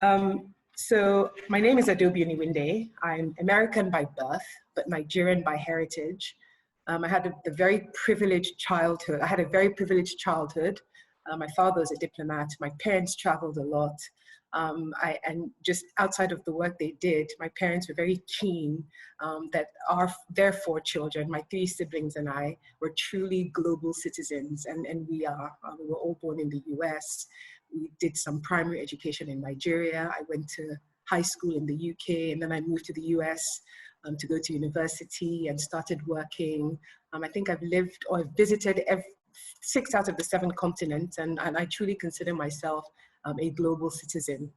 So my name is Adobe Uniwinde. I'm American by birth, but Nigerian by heritage. I had a very privileged childhood. I had a very privileged childhood. My father was a diplomat. My parents traveled a lot. And just outside of the work they did, my parents were very keen that their four children, my three siblings and I, were truly global citizens, and we are. We were all born in the US. We did some primary education in Nigeria. I went to high school in the UK, and then I moved to the US to go to university and started working. I think I've lived or I've visited 6 out of the 7 continents, and I truly consider myself a global citizen.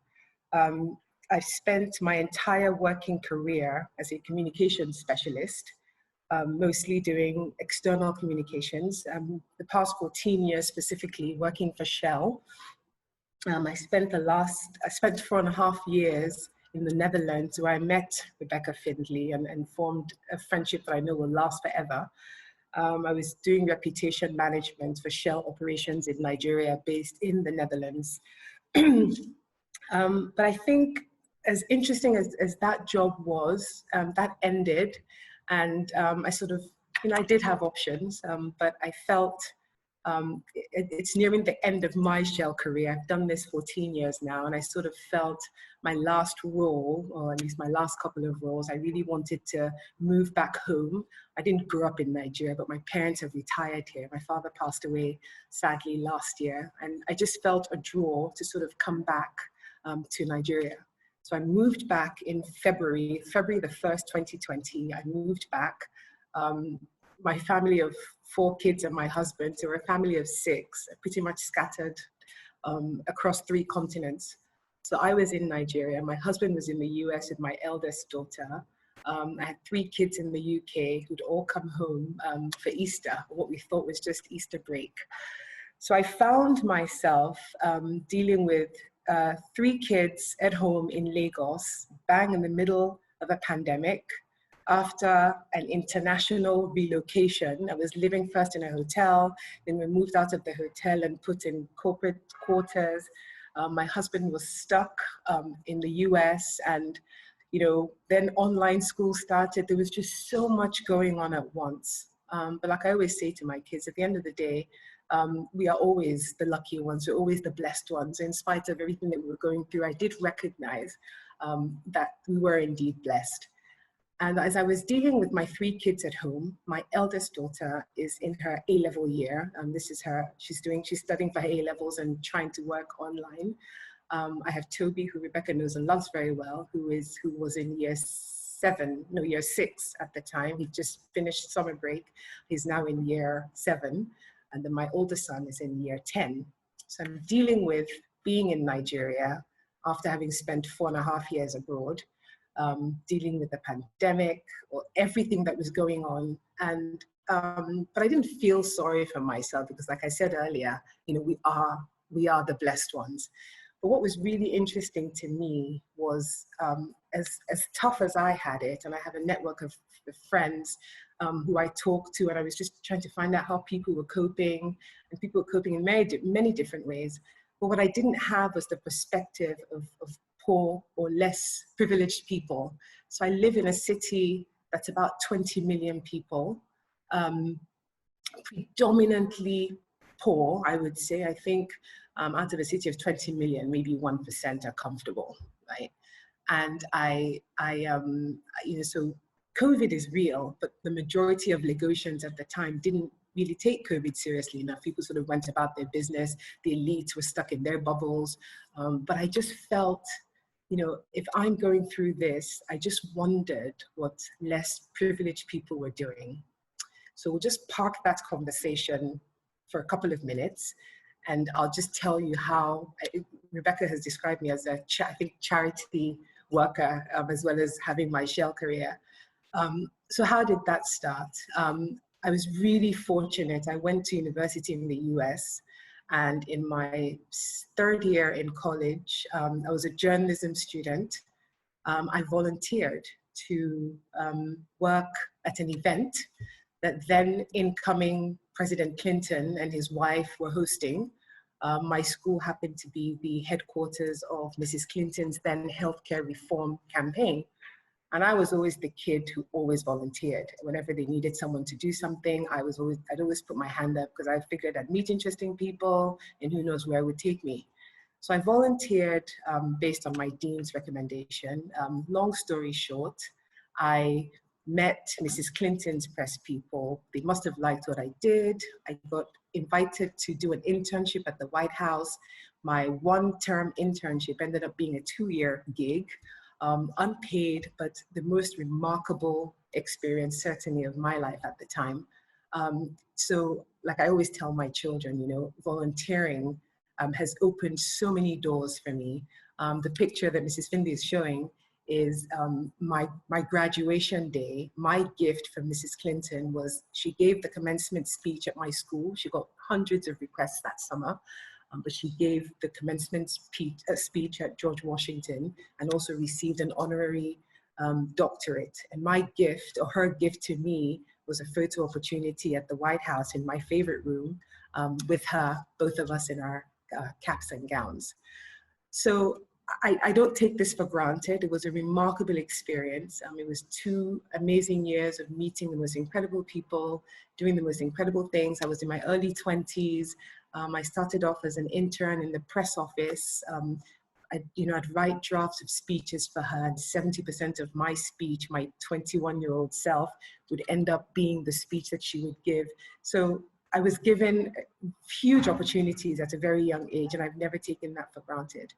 I've spent my entire working career as a communications specialist, mostly doing external communications. The past 14 years specifically working for Shell. I spent 4.5 years in the Netherlands, where I met Rebecca Findley and formed a friendship that I know will last forever. I was doing reputation management for Shell operations in Nigeria, based in the Netherlands. But I think, as interesting as that job was, that ended, and I sort of, I did have options, but I felt it's nearing the end of my Shell career. I've done this 14 years now, and I sort of felt my last role, or at least my last couple of roles, I really wanted to move back home. I didn't grow up in Nigeria, but my parents have retired here. My father passed away, sadly, last year, and I just felt a draw to sort of come back to Nigeria. So I moved back in February the 1st, 2020. I moved back. My family of 4 kids and my husband, so we're a family of 6, pretty much scattered across 3 continents. So I was in Nigeria, my husband was in the US with my eldest daughter. I had 3 kids in the UK who'd all come home for Easter, what we thought was just Easter break. So I found myself dealing with 3 kids at home in Lagos, bang in the middle of a pandemic. After an international relocation, I was living first in a hotel, then we moved out of the hotel and put in corporate quarters. My husband was stuck in the US, and then online school started. There was just so much going on at once. But like I always say to my kids, at the end of the day, we are always the lucky ones, we're always the blessed ones. In spite of everything that we were going through, I did recognize that we were indeed blessed. And as I was dealing with my 3 kids at home, my eldest daughter is in her A-level year. She's studying for her A-levels and trying to work online. I have Toby, who Rebecca knows and loves very well, who was in year 6 at the time. He just finished summer break. He's now in year 7. And then my oldest son is in year 10. So I'm dealing with being in Nigeria after having spent 4.5 years abroad, dealing with the pandemic or everything that was going on. And but I didn't feel sorry for myself, because like I said earlier, we are the blessed ones. But what was really interesting to me was, as tough as I had it, and I have a network of friends who I talked to, and I was just trying to find out how people were coping, and people were coping in many different ways. But what I didn't have was the perspective of poor or less privileged people. So I live in a city that's about 20 million people, predominantly poor, I would say. I think out of a city of 20 million, maybe 1% are comfortable, right? And so COVID is real, but the majority of Lagosians at the time didn't really take COVID seriously enough. People sort of went about their business. The elites were stuck in their bubbles. But I just felt, if I'm going through this, I just wondered what less privileged people were doing. So we'll just park that conversation for a couple of minutes, and I'll just tell you how Rebecca has described me as a charity worker, as well as having my Shell career. So how did that start? I was really fortunate. I went to university in the US, and in my 3rd year in college, I was a journalism student. I volunteered to work at an event that then incoming President Clinton and his wife were hosting. My school happened to be the headquarters of Mrs. Clinton's then healthcare reform campaign. And I was always the kid who always volunteered. Whenever they needed someone to do something, I'd always put my hand up because I figured I'd meet interesting people and who knows where it would take me. So I volunteered based on my dean's recommendation. Long story short, I met Mrs. Clinton's press people. They must have liked what I did. I got invited to do an internship at the White House. My one-term internship ended up being a 2-year gig. Unpaid, but the most remarkable experience certainly of my life at the time. So like I always tell my children, you know, volunteering has opened so many doors for me. The picture that Mrs. Finley is showing is my graduation day. My gift from Mrs. Clinton was she gave the commencement speech at my school. She got hundreds of requests that summer. But she gave the commencement speech at George Washington and also received an honorary doctorate. And my gift, or her gift to me, was a photo opportunity at the White House in my favorite room with her, both of us in our caps and gowns. So I don't take this for granted. It was a remarkable experience. It was 2 amazing years of meeting the most incredible people, doing the most incredible things. I was in my early 20s. I started off as an intern in the press office. I'd write drafts of speeches for her, and 70% of my speech, my 21-year-old self, would end up being the speech that she would give. So I was given huge opportunities at a very young age, and I've never taken that for granted.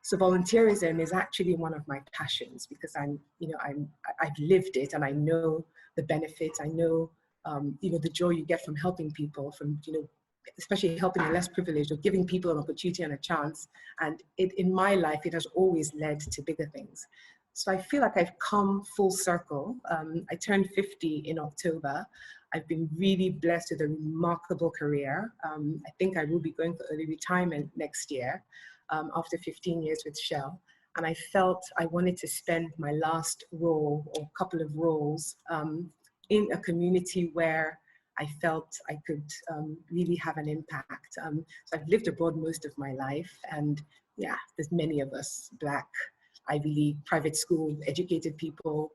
So volunteerism is actually one of my passions because I've lived it, and I know the benefits. I know, the joy you get from helping people, from, especially helping the less privileged or giving people an opportunity and a chance. And in my life, it has always led to bigger things. So I feel like I've come full circle. I turned 50 in October. I've been really blessed with a remarkable career. I think I will be going for early retirement next year after 15 years with Shell. And I felt I wanted to spend my last role or couple of roles in a community where I felt I could really have an impact. So I've lived abroad most of my life, and yeah, there's many of us, Black, Ivy League, private school, educated people,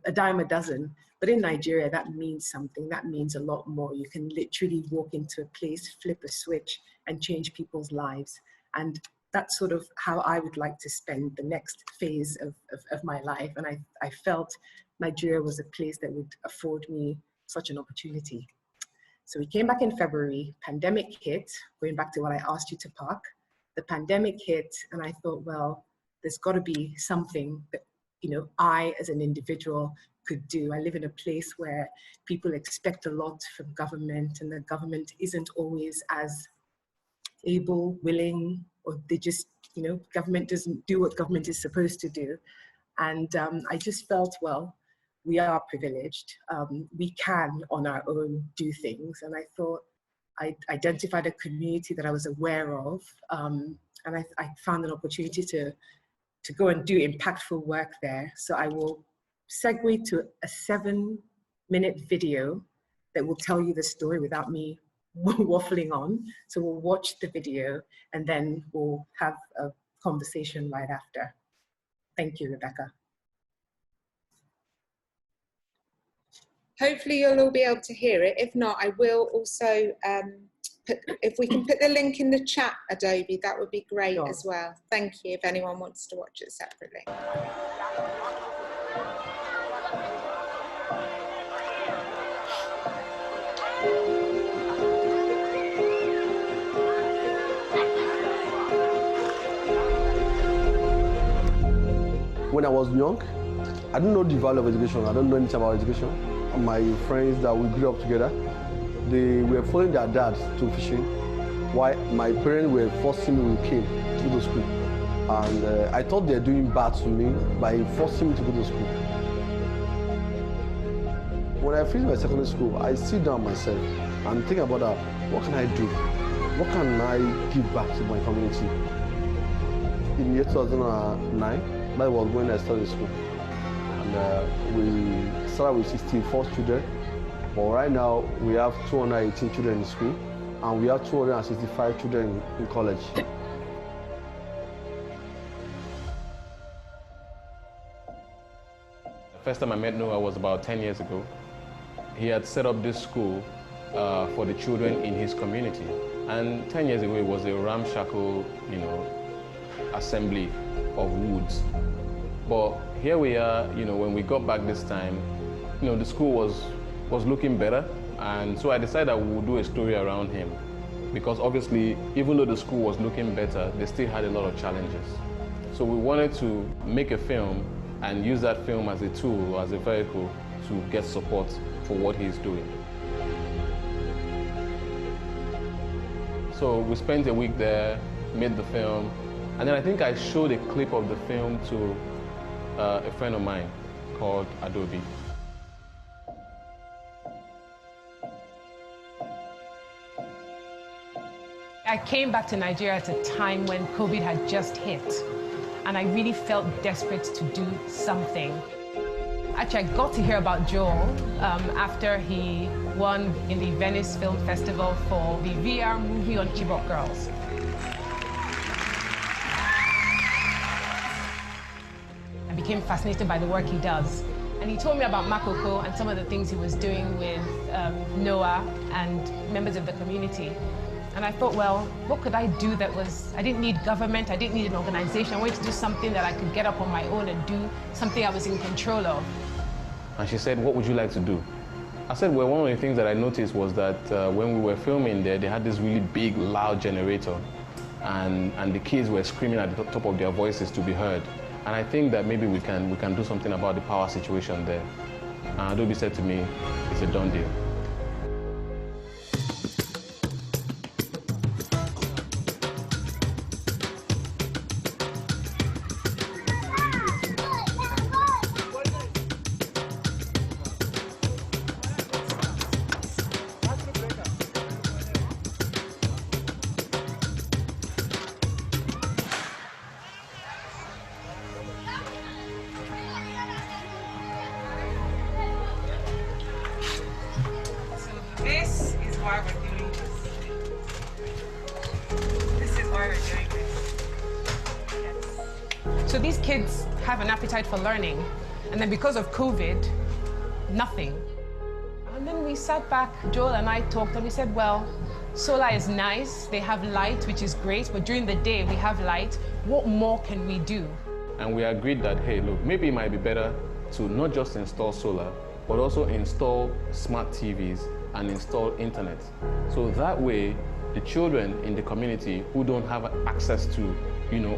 a dime a dozen. But in Nigeria, that means something. That means a lot more. You can literally walk into a place, flip a switch, and change people's lives. And that's sort of how I would like to spend the next phase of my life. And I felt Nigeria was a place that would afford me such an opportunity. So we came back in February, pandemic hit, going back to what I asked you to park. The pandemic hit, and I thought, well, there's got to be something that, I as an individual could do. I live in a place where people expect a lot from government, and the government isn't always as able, willing, or they just, government doesn't do what government is supposed to do. And I just felt, well, we are privileged. We can, on our own, do things. And I thought I identified a community that I was aware of, and I found an opportunity to go and do impactful work there. So I will segue to a 7-minute video that will tell you the story without me waffling on. So we'll watch the video and then we'll have a conversation right after. Thank you, Rebecca. Hopefully you'll all be able to hear it. If not, I will also, if we can put the link in the chat, Adobe, that would be great as well. Thank you, if anyone wants to watch it separately. When I was young, I didn't know the value of education. I don't know anything about education. My friends that we grew up together, they were following their dads to fishing, while my parents were forcing me with cane to go to school. And I thought they were doing bad to me by forcing me to go to school. When I finished my secondary school, I sit down myself and think about what can I do? What can I give back to my community? In the year 2009, that was when I started school. And we started with 64 students, but right now we have 218 children in school, and we have 265 children in college. The first time I met Noah was about 10 years ago. He had set up this school for the children in his community. And 10 years ago, it was a ramshackle, assembly of woods. But here we are, when we got back this time, the school was looking better. And so I decided that we would do a story around him. Because obviously, even though the school was looking better, they still had a lot of challenges. So we wanted to make a film and use that film as a tool, as a vehicle to get support for what he's doing. So we spent a week there, made the film, and then I think I showed a clip of the film to a friend of mine called Adobe. I came back to Nigeria at a time when COVID had just hit, and I really felt desperate to do something. Actually, I got to hear about Joel after he won in the Venice Film Festival for the VR movie on Chibok girls. I became fascinated by the work he does. And he told me about Makoko and some of the things he was doing with Noah and members of the community. And I thought, well, what could I do that was, I didn't need government, I didn't need an organization. I wanted to do something that I could get up on my own and do something I was in control of. And she said, what would you like to do? I said, well, one of the things that I noticed was that when we were filming there, they had this really big, loud generator. And the kids were screaming at the top of their voices to be heard. And I think that maybe we can do something about the power situation there. And Adobe said to me, it's a done deal. This is why we're doing this. This is why we're doing this. Yes. So these kids have an appetite for learning, and then because of COVID, nothing. And then we sat back, Joel and I talked, and we said, well, solar is nice, they have light, which is great, but during the day we have light. What more can we do? And we agreed that, hey, look, maybe it might be better to not just install solar, but also install smart TVs and install internet. So that way, the children in the community who don't have access to,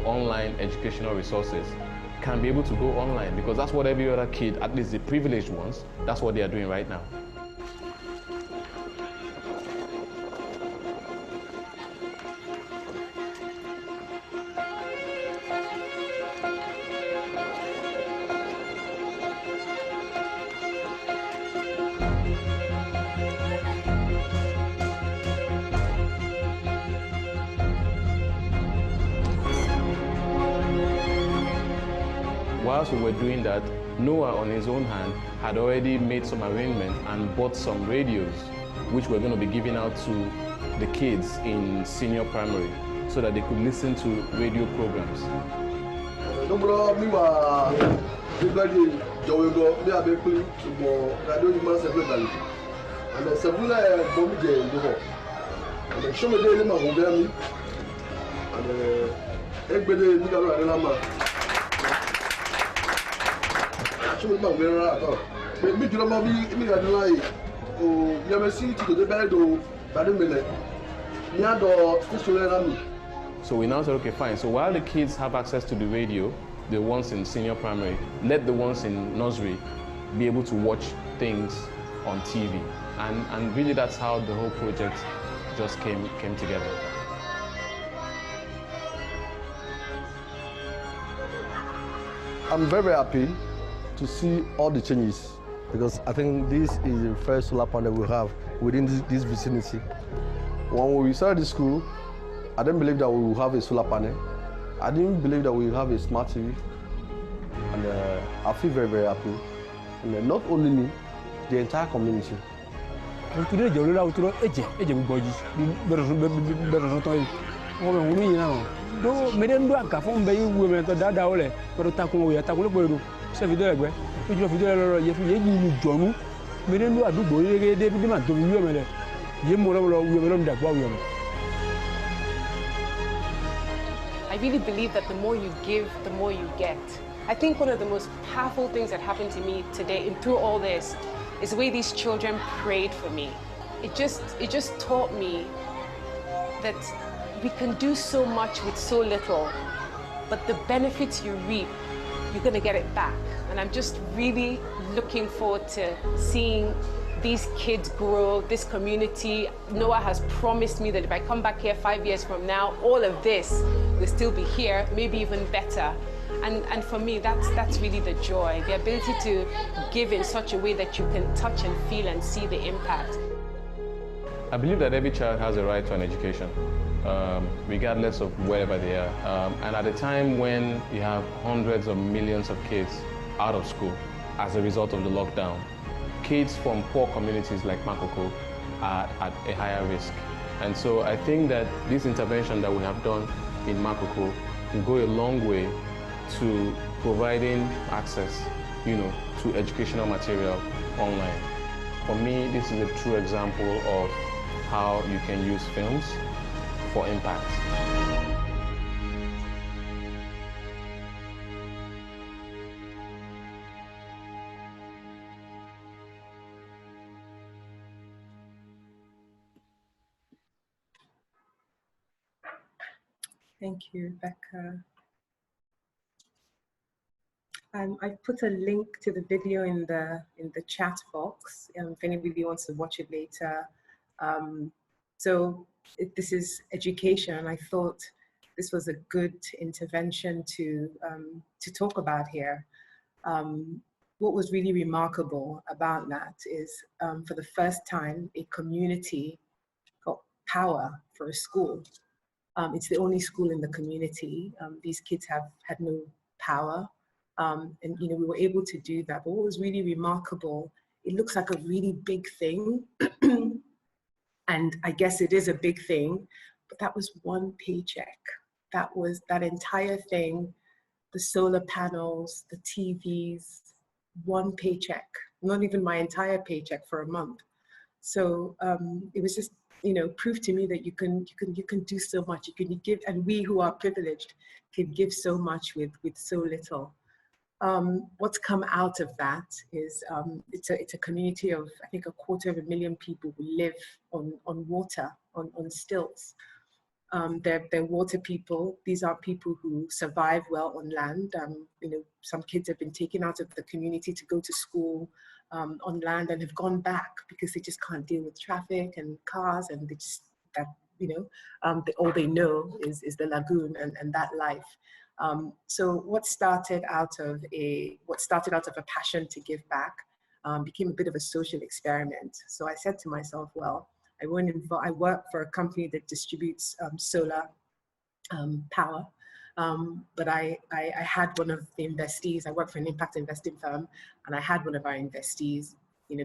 online educational resources can be able to go online, because that's what every other kid, at least the privileged ones, that's what they are doing right now. Whilst we were doing that, Noah on his own hand had already made some arrangements and bought some radios, which we're going to be giving out to the kids in senior primary so that they could listen to radio programs. So we now said, okay, fine. So while the kids have access to the radio, the ones in senior primary, let the ones in nursery be able to watch things on TV. And really that's how the whole project just came together. I'm very happy to see all the changes, because I think this is the first solar panel we have within this vicinity. When we started the school, I didn't believe that we would have a solar panel. I didn't believe that we would have a smart TV. And I feel very, very happy. And not only me, the entire community. Today, you will to eje bugoji. Better toy. Oh, we know. Do meden do aka fon be women to dada ole. Pero takun we takun boyru. Se video egbe. Ojo video lo ye fi ye ni jonu. Meden do adugbo ye de bi ma to wi mele. Ye mo lo wi mele da gba wi mele. I really believe that the more you give, the more you get. I think one of the most powerful things that happened to me today and through all this is the way these children prayed for me. It just taught me that we can do so much with so little, but the benefits you reap, you're gonna get it back. And I'm just really looking forward to seeing these kids grow, this community. Noah has promised me that if I come back here 5 years from now, all of this will still be here, maybe even better. And for me, that's really the joy, the ability to give in such a way that you can touch and feel and see the impact. I believe that every child has a right to an education, regardless of wherever they are. And at a time when you have hundreds of millions of kids out of school as a result of the lockdown, kids from poor communities like Makoko are at a higher risk. And so I think that this intervention that we have done in Makoko will go a long way to providing access, to educational material online. For me, this is a true example of how you can use films for impact. Thank you, Becca. I've put a link to the video in the chat box if anybody wants to watch it later. This is education. I thought this was a good intervention to talk about here. What was really remarkable about that is for the first time, a community got power for a school. It's the only school in the community. These kids had no power. And we were able to do that. But what was really remarkable, it looks like a really big thing. And I guess it is a big thing, but that was one paycheck. That was that entire thing, the solar panels, the TVs, one paycheck, not even my entire paycheck for a month. So it was just, proof to me that you can do so much. You can give, and we who are privileged can give so much with so little. What's come out of that is it's a community of, I think, 250,000 people who live on water, on stilts. They're water people. These are people who survive well on land. Some kids have been taken out of the community to go to school on land and have gone back because they just can't deal with traffic and cars, and they just all they know is the lagoon and that life. So what started out of a passion to give back became a bit of a social experiment. So I said to myself, well, I work for a company that distributes solar power, but I had one of the investees. I work for an impact investing firm, and I had one of our investees,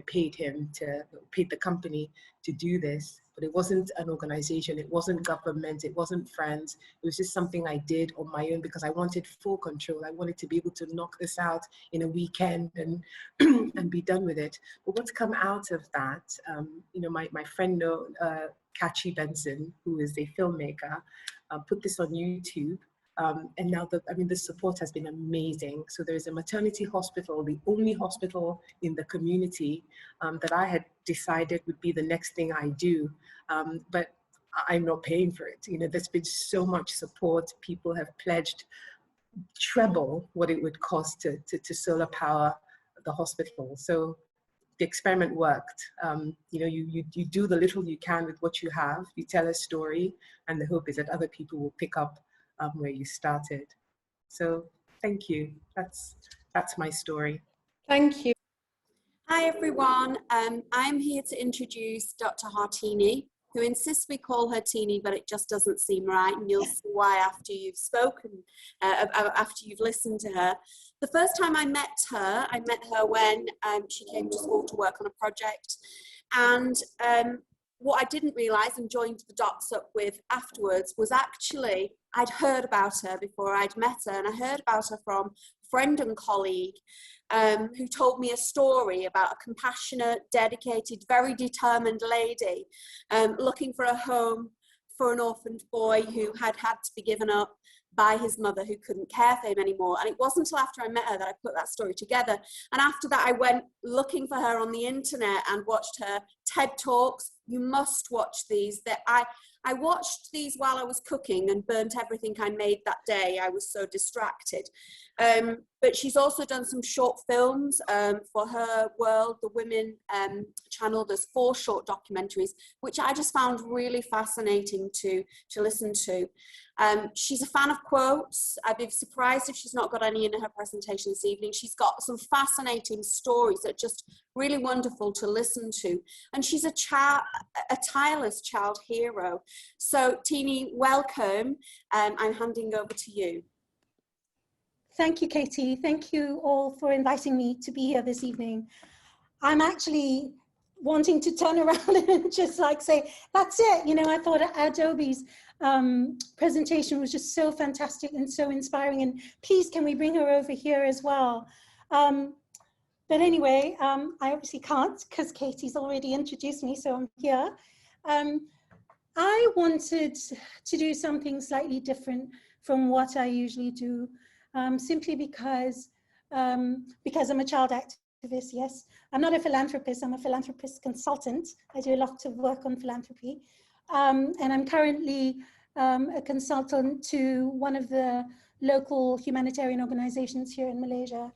paid the company to do this. But it wasn't an organization, it wasn't government, it wasn't friends. It was just something I did on my own because I wanted full control. I wanted to be able to knock this out in a weekend and and be done with it. But what's come out of that, my friend Kachi Benson, who is a filmmaker, put this on YouTube. And now the support has been amazing. So there's a maternity hospital, the only hospital in the community that I had decided would be the next thing I do. But I'm not paying for it. There's been so much support. People have pledged treble what it would cost to solar power the hospital. So the experiment worked. You do the little you can with what you have. You tell a story, and the hope is that other people will pick up where you started. So thank you. That's my story. Thank you. Hi everyone. I'm here to introduce Dr. Hartini, who insists we call her Teeny, but it just doesn't seem right, and you'll see why after you've spoken, after you've listened to her. The first time I met her when she came to school to work on a project, And what I didn't realise and joined the dots up with afterwards was actually I'd heard about her before I'd met her, and I heard about her from a friend and colleague who told me a story about a compassionate, dedicated, very determined lady looking for a home for an orphaned boy who had had to be given up by his mother, who couldn't care for him anymore. And it wasn't until after I met her that I put that story together. And after that, I went looking for her on the internet and watched her TED Talks. You must watch these. I watched these while I was cooking and burnt everything I made that day. I was so distracted. But she's also done some short films for Her World, the Women channel. There's 4 short documentaries, which I just found really fascinating to listen to. She's a fan of quotes. I'd be surprised if she's not got any in her presentation this evening. She's got some fascinating stories that are just really wonderful to listen to. And she's a tireless child hero. So Teenie, welcome. I'm handing over to you. Thank you, Katie. Thank you all for inviting me to be here this evening. I'm actually wanting to turn around and just like say, that's it. You know, I thought Adobe's presentation was just so fantastic and so inspiring. And please, can we bring her over here as well? But anyway, I obviously can't because Katie's already introduced me, so I'm here. I wanted to do something slightly different from what I usually do. Simply because I'm a child activist, yes. I'm not a philanthropist, I'm a philanthropist consultant. I do a lot of work on philanthropy. And I'm currently a consultant to one of the local humanitarian organizations here in Malaysia.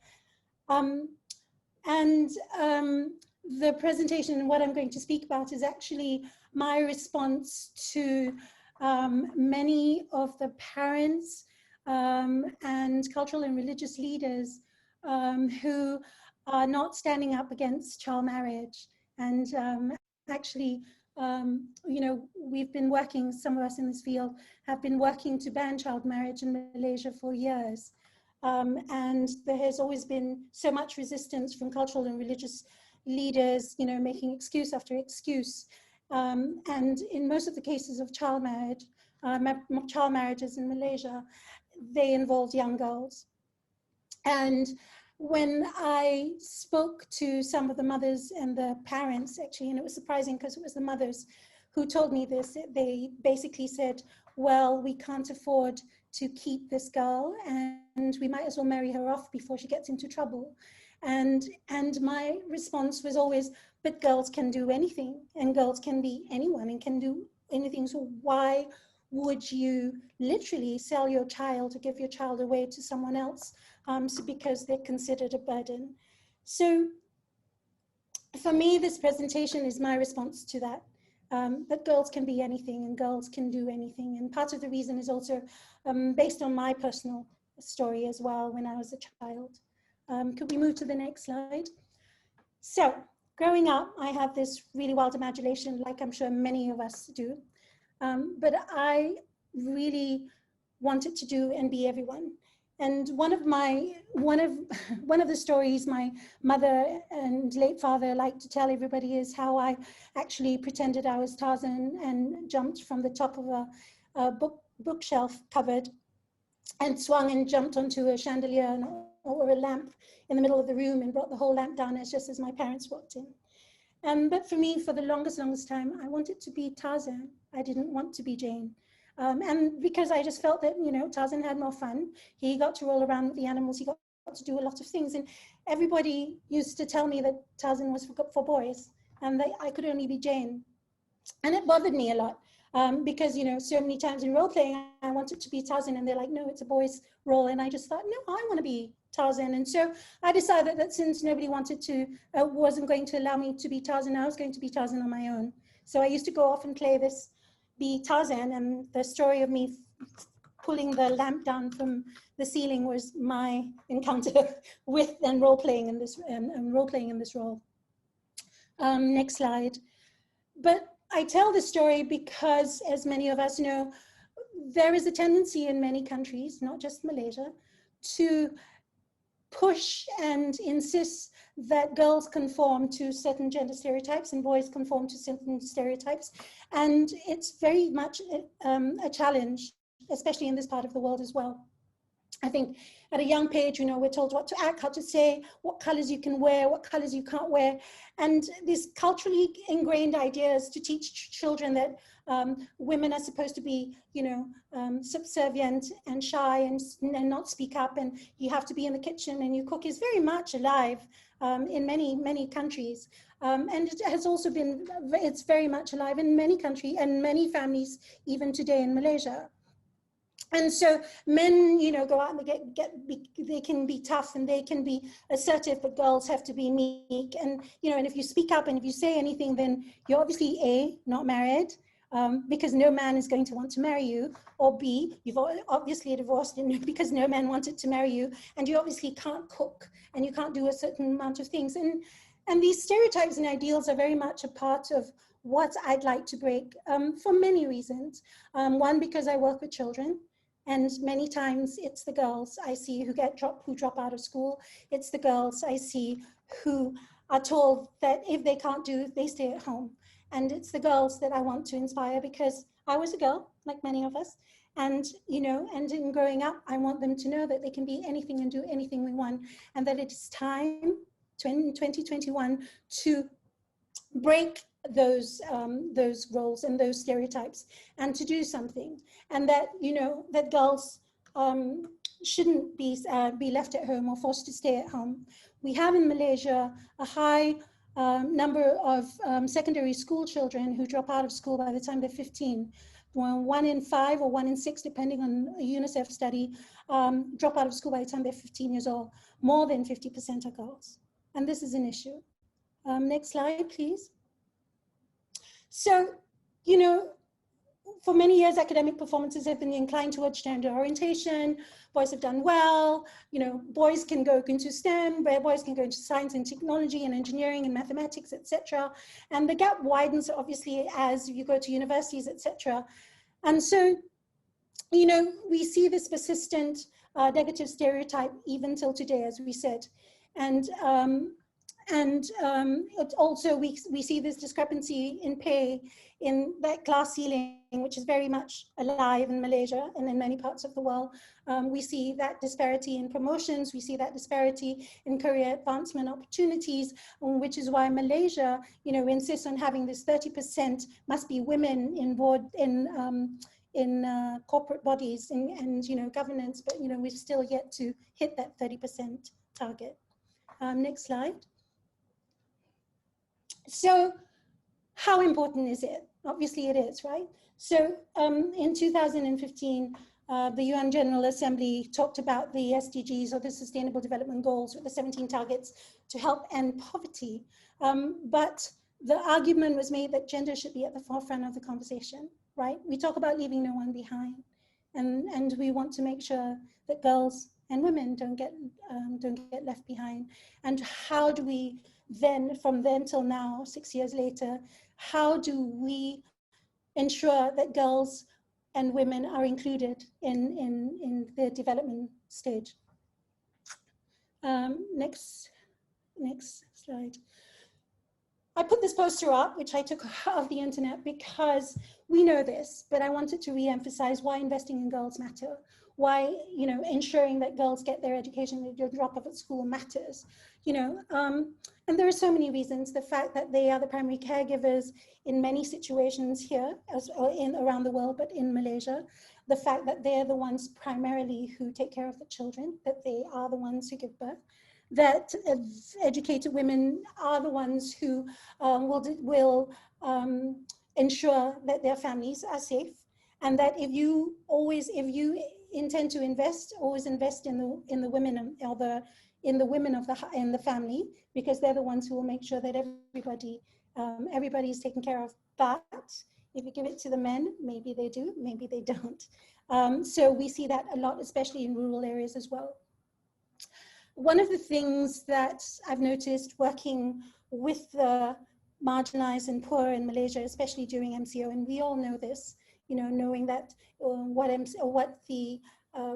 The presentation and what I'm going to speak about is actually my response to many of the parents and cultural and religious leaders who are not standing up against child marriage. And actually, you know, we've been working, some of us in this field have been working to ban child marriage in Malaysia for years. And there has always been so much resistance from cultural and religious leaders, you know, making excuse after excuse. And in most of the cases of child marriages in Malaysia, they involved young girls. And when I spoke to some of the mothers and the parents, actually, and it was surprising because it was the mothers who told me this, they basically said, well, we can't afford to keep this girl and we might as well marry her off before she gets into trouble. And my response was always, but girls can do anything and girls can be anyone and can do anything. So why would you literally sell your child or give your child away to someone else because they're considered a burden? So for me, this presentation is my response to that. But girls can be anything and girls can do anything. And part of the reason is also based on my personal story as well when I was a child. Could we move to the next slide? So growing up, I had this really wild imagination, like I'm sure many of us do. But I really wanted to do and be everyone. And one of the stories my mother and late father like to tell everybody is how I actually pretended I was Tarzan and jumped from the top of a bookshelf cupboard and swung and jumped onto a chandelier or a lamp in the middle of the room and brought the whole lamp down just as my parents walked in. But for me, for the longest time, I wanted to be Tarzan. I didn't want to be Jane. And because I just felt that, you know, Tarzan had more fun. He got to roll around with the animals. He got to do a lot of things. And everybody used to tell me that Tarzan was for boys and that I could only be Jane. And it bothered me a lot because, you know, so many times in role playing, I wanted to be Tarzan and they're like, no, it's a boy's role. And I just thought, no, I want to be Tarzan. And so I decided that since nobody wanted to, wasn't going to allow me to be Tarzan, I was going to be Tarzan on my own. So I used to go off and play be Tarzan, and the story of me pulling the lamp down from the ceiling was my encounter with and role-playing in this role. Next slide. But I tell this story because, as many of us know, there is a tendency in many countries, not just Malaysia, to push and insist that girls conform to certain gender stereotypes and boys conform to certain stereotypes. And it's very much a challenge, especially in this part of the world as well. I think at a young age, you know, we're told what to act, how to say, what colors you can wear, what colors you can't wear. And these culturally ingrained ideas to teach children that women are supposed to be, you know, subservient and shy and not speak up, and you have to be in the kitchen and you cook is very much alive in many countries. And it has also been, it's very much alive in many countries and many families, even today in Malaysia. And so men, you know, go out and they can be tough and they can be assertive, but girls have to be meek. And, you know, and if you speak up and if you say anything, then you're obviously A, not married, because no man is going to want to marry you, or B, you've obviously divorced because no man wanted to marry you, and you obviously can't cook and you can't do a certain amount of things. And these stereotypes and ideals are very much a part of what I'd like to break for many reasons. One, because I work with children. And many times it's the girls I see who drop out of school. It's the girls I see who are told that if they can't do, they stay at home. And it's the girls that I want to inspire because I was a girl, like many of us. And, you know, and in growing up, I want them to know that they can be anything and do anything we want. And that it is time, 2021, to break those roles and those stereotypes and to do something, and that, you know, that girls shouldn't be left at home or forced to stay at home. We have in Malaysia a high number of secondary school children who drop out of school by the time they're 15. 1 in 5 or 1 in 6, depending on a UNICEF study, drop out of school by the time they're 15 years old. More than 50% are girls, and this is an issue. Next slide, please. So, you know, for many years, academic performances have been inclined towards gender orientation. Boys have done well. You know, boys can go into STEM, where boys can go into science and technology and engineering and mathematics, etc. And the gap widens, obviously, as you go to universities, etc. And so, you know, we see this persistent negative stereotype even till today, as we said. And it also, we see this discrepancy in pay, in that glass ceiling, which is very much alive in Malaysia and in many parts of the world. We see that disparity in promotions, we see that disparity in career advancement opportunities, which is why Malaysia, you know, insists on having this 30% must be women in board, in corporate bodies and you know, governance, but, you know, we've still yet to hit that 30% target. Next slide. So how important is it? Obviously it is, right? So in 2015, the UN General Assembly talked about the SDGs, or the Sustainable Development Goals, with the 17 targets to help end poverty. But the argument was made that gender should be at the forefront of the conversation, right? We talk about leaving no one behind, and we want to make sure that girls and women don't get left behind. And how do we then, from then till now, 6 years later, how do we ensure that girls and women are included in the development stage? Next slide. I put this poster up, which I took off the internet because we know this, but I wanted to re-emphasize why investing in girls matter, why, you know, ensuring that girls get their education at your drop off at school matters, you know, and there are so many reasons. The fact that they are the primary caregivers in many situations here, around the world, but in Malaysia, the fact that they're the ones primarily who take care of the children, that they are the ones who give birth, that educated women are the ones who will ensure that their families are safe, and that if you intend to invest, always invest in the women in the family, because they're the ones who will make sure that everybody is taken care of. But if you give it to the men, maybe they do, maybe they don't. So we see that a lot, especially in rural areas as well. One of the things that I've noticed working with the marginalized and poor in Malaysia, especially during MCO, and we all know this, you know, knowing that what the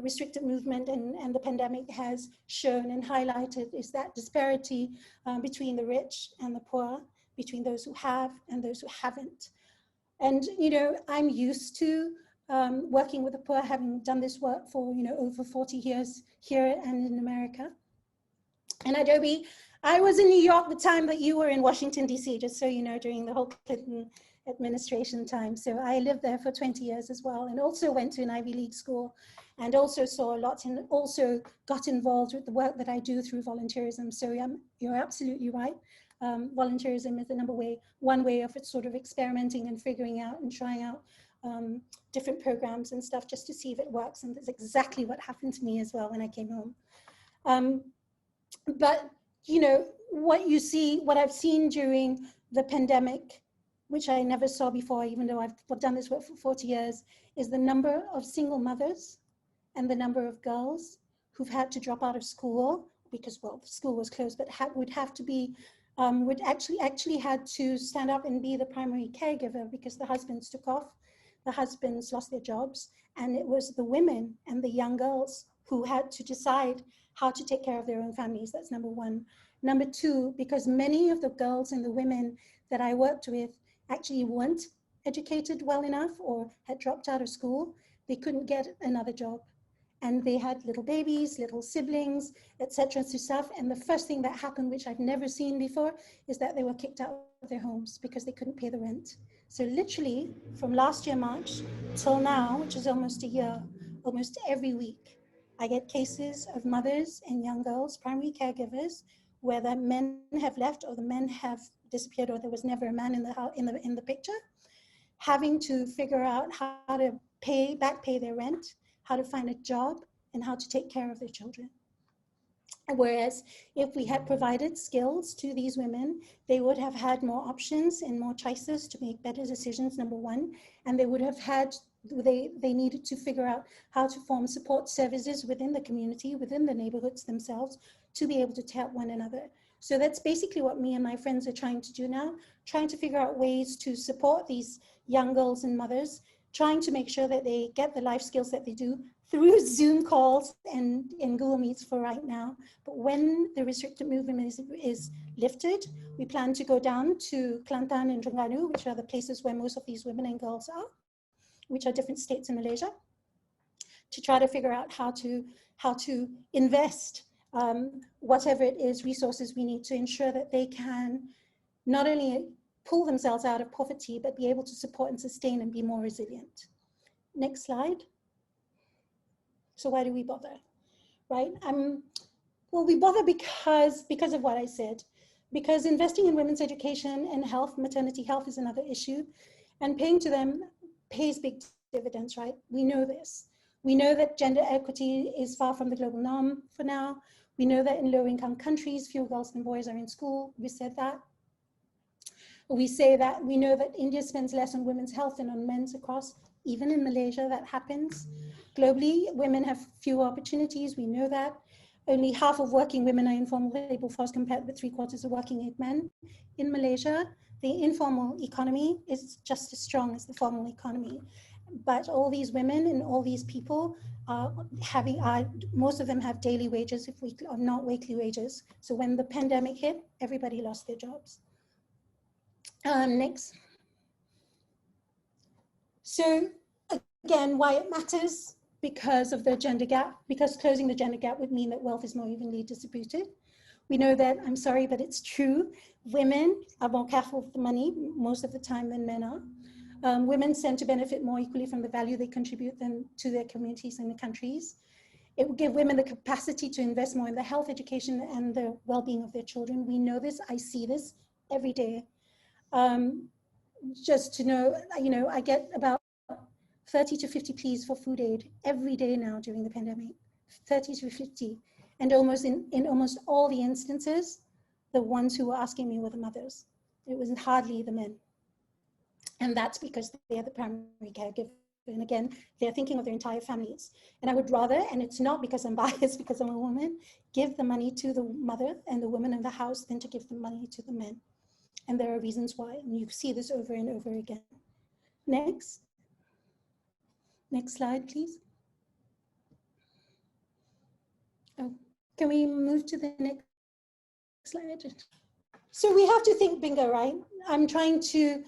restricted movement and the pandemic has shown and highlighted is that disparity between the rich and the poor, between those who have and those who haven't. And, you know, I'm used to working with the poor, having done this work for, you know, over 40 years here and in America. And Adobe, I was in New York the time that you were in Washington, DC, just so you know, during the whole Clinton administration time. So I lived there for 20 years as well, and also went to an Ivy League school, and also saw a lot, and also got involved with the work that I do through volunteerism. So you're absolutely right. Volunteerism is the one way of sort of experimenting and figuring out and trying out different programs and stuff just to see if it works. And that's exactly what happened to me as well when I came home. But, you know, what I've seen during the pandemic, which I never saw before, even though I've done this work for 40 years, is the number of single mothers and the number of girls who've had to drop out of school because, well, the school was closed, but would have to be, would actually had to stand up and be the primary caregiver because the husbands took off, the husbands lost their jobs, and it was the women and the young girls who had to decide how to take care of their own families. That's number one. Number two, because many of the girls and the women that I worked with actually weren't educated well enough or had dropped out of school, they couldn't get another job. And they had little babies, little siblings, etc. stuff. And the first thing that happened, which I've never seen before, is that they were kicked out of their homes because they couldn't pay the rent. So literally from last year, March, till now, which is almost a year, almost every week, I get cases of mothers and young girls, primary caregivers, where the men have left or the men have disappeared or there was never a man in the picture, having to figure out how to back pay their rent, how to find a job, and how to take care of their children. Whereas if we had provided skills to these women, they would have had more options and more choices to make better decisions, number one, and they would have had, they needed to figure out how to form support services within the community, within the neighborhoods themselves, to be able to help one another. So that's basically what me and my friends are trying to do now, trying to figure out ways to support these young girls and mothers, trying to make sure that they get the life skills that they do through Zoom calls and Google Meets for right now. But when the restricted movement is lifted, we plan to go down to Kelantan and Terengganu, which are the places where most of these women and girls are, which are different states in Malaysia, to try to figure out how to invest whatever it is, resources we need to ensure that they can not only pull themselves out of poverty, but be able to support and sustain and be more resilient. Next slide. So why do we bother, right? Well, we bother because of what I said, because investing in women's education and health, maternity health is another issue, and paying to them pays big dividends, right? We know this. We know that gender equity is far from the global norm for now. We know that in low-income countries, fewer girls than boys are in school. We said that. We say that we know that India spends less on women's health than on men's across. Even in Malaysia, that happens. Globally, women have fewer opportunities. We know that. Only half of working women are in formal labor force compared with 3/4 of working age men. In Malaysia, the informal economy is just as strong as the formal economy. But all these women and all these people are most of them have daily wages, if we are not weekly wages. So when the pandemic hit, everybody lost their jobs. Next. So again, why it matters, because of the gender gap, because closing the gender gap would mean that wealth is more evenly distributed. We know that, I'm sorry, but it's true, women are more careful with the money most of the time than men are. Women tend to benefit more equally from the value they contribute to their communities and the countries. It will give women the capacity to invest more in the health, education, and the well-being of their children. We know this, I see this every day. Just to know, I get about 30 to 50 pleas for food aid every day now during the pandemic, 30 to 50. And in almost all the instances, the ones who were asking me were the mothers. It was hardly the men. And that's because they're the primary caregiver. And again, they're thinking of their entire families. And I would rather, and it's not because I'm biased, because I'm a woman, give the money to the mother and the woman in the house than to give the money to the men. And there are reasons why, and you see this over and over again. Next slide, please. Oh, can we move to the next slide? So we have to think bigger, right? I'm trying to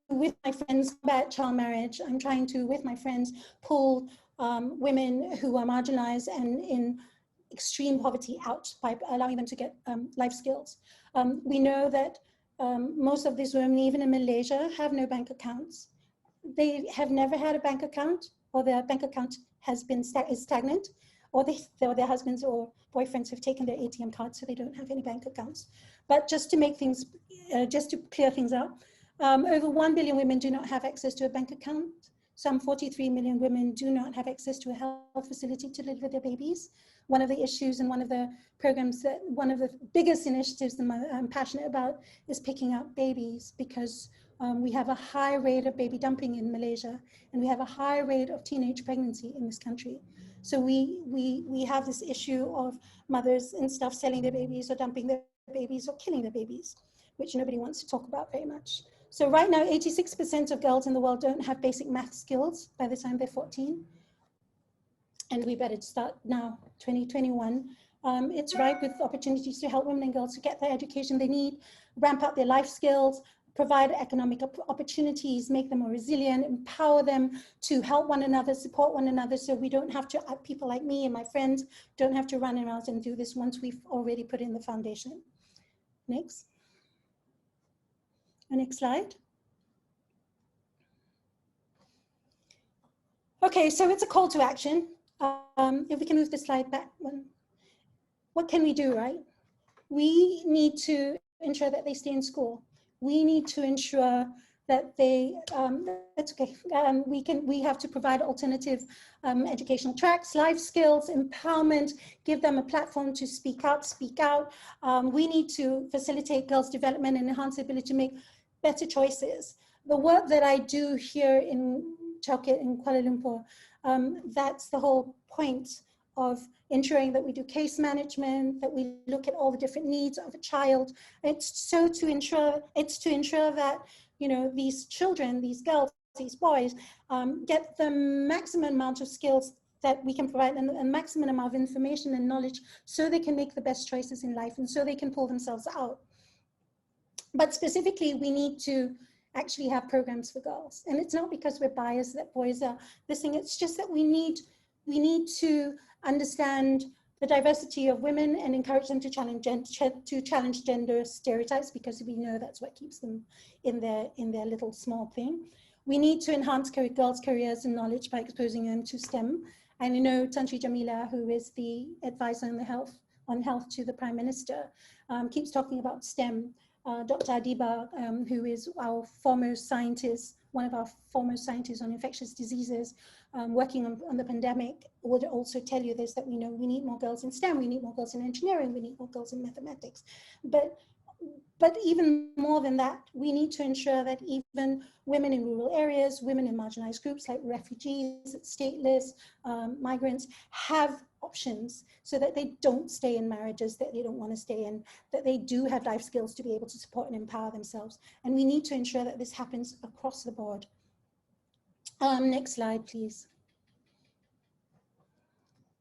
with my friends, combat child marriage. I'm trying to, with my friends, pull women who are marginalized and in extreme poverty out by allowing them to get life skills. We know that most of these women, even in Malaysia, have no bank accounts. They have never had a bank account, or their bank account has been stagnant, or their husbands or boyfriends have taken their ATM cards, so they don't have any bank accounts. But just to make things, just to clear things up, over 1 billion women do not have access to a bank account. Some 43 million women do not have access to a health facility to live with their babies. One of the issues and one of the programs that, one of the biggest initiatives that I'm passionate about is picking up babies, because we have a high rate of baby dumping in Malaysia, and we have a high rate of teenage pregnancy in this country. So we have this issue of mothers and stuff selling their babies or dumping their babies or killing their babies, which nobody wants to talk about very much. So right now, 86% of girls in the world don't have basic math skills by the time they're 14. And we better start now, 2021. It's ripe with opportunities to help women and girls to get the education they need, ramp up their life skills, provide economic opportunities, make them more resilient, empower them to help one another, support one another, so we don't have to, people like me and my friends don't have to run around and do this once we've already put in the foundation. Next. Next slide. Okay, so it's a call to action. If we can move the slide back one. What can we do, right? We need to ensure that they stay in school. We need to ensure that they, that's okay. We have to provide alternative educational tracks, life skills, empowerment, give them a platform to speak up, speak out. We need to facilitate girls' development and enhance their ability to make better choices. The work that I do here in Chowkit in Kuala Lumpur, that's the whole point of ensuring that we do case management, that we look at all the different needs of a child. It's to ensure that, you know, these children, these girls, these boys get the maximum amount of skills that we can provide, and a maximum amount of information and knowledge, so they can make the best choices in life and so they can pull themselves out. But specifically, we need to actually have programs for girls. And it's not because we're biased that boys are this thing, it's just that we need to understand the diversity of women and encourage them to challenge gender stereotypes, because we know that's what keeps them in their little small thing. We need to enhance girls' careers and knowledge by exposing them to STEM. And I know Tan Sri Jamila, who is the advisor on health to the Prime Minister, keeps talking about STEM. Dr. Adiba, who is our foremost scientist, one of our foremost scientists on infectious diseases, working on the pandemic, would also tell you this, that we know we need more girls in STEM, we need more girls in engineering, we need more girls in mathematics. But even more than that, we need to ensure that even women in rural areas, women in marginalized groups like refugees, stateless, migrants, have options, so that they don't stay in marriages that they don't want to stay in, that they do have life skills to be able to support and empower themselves. And we need to ensure that this happens across the board. Next slide, please.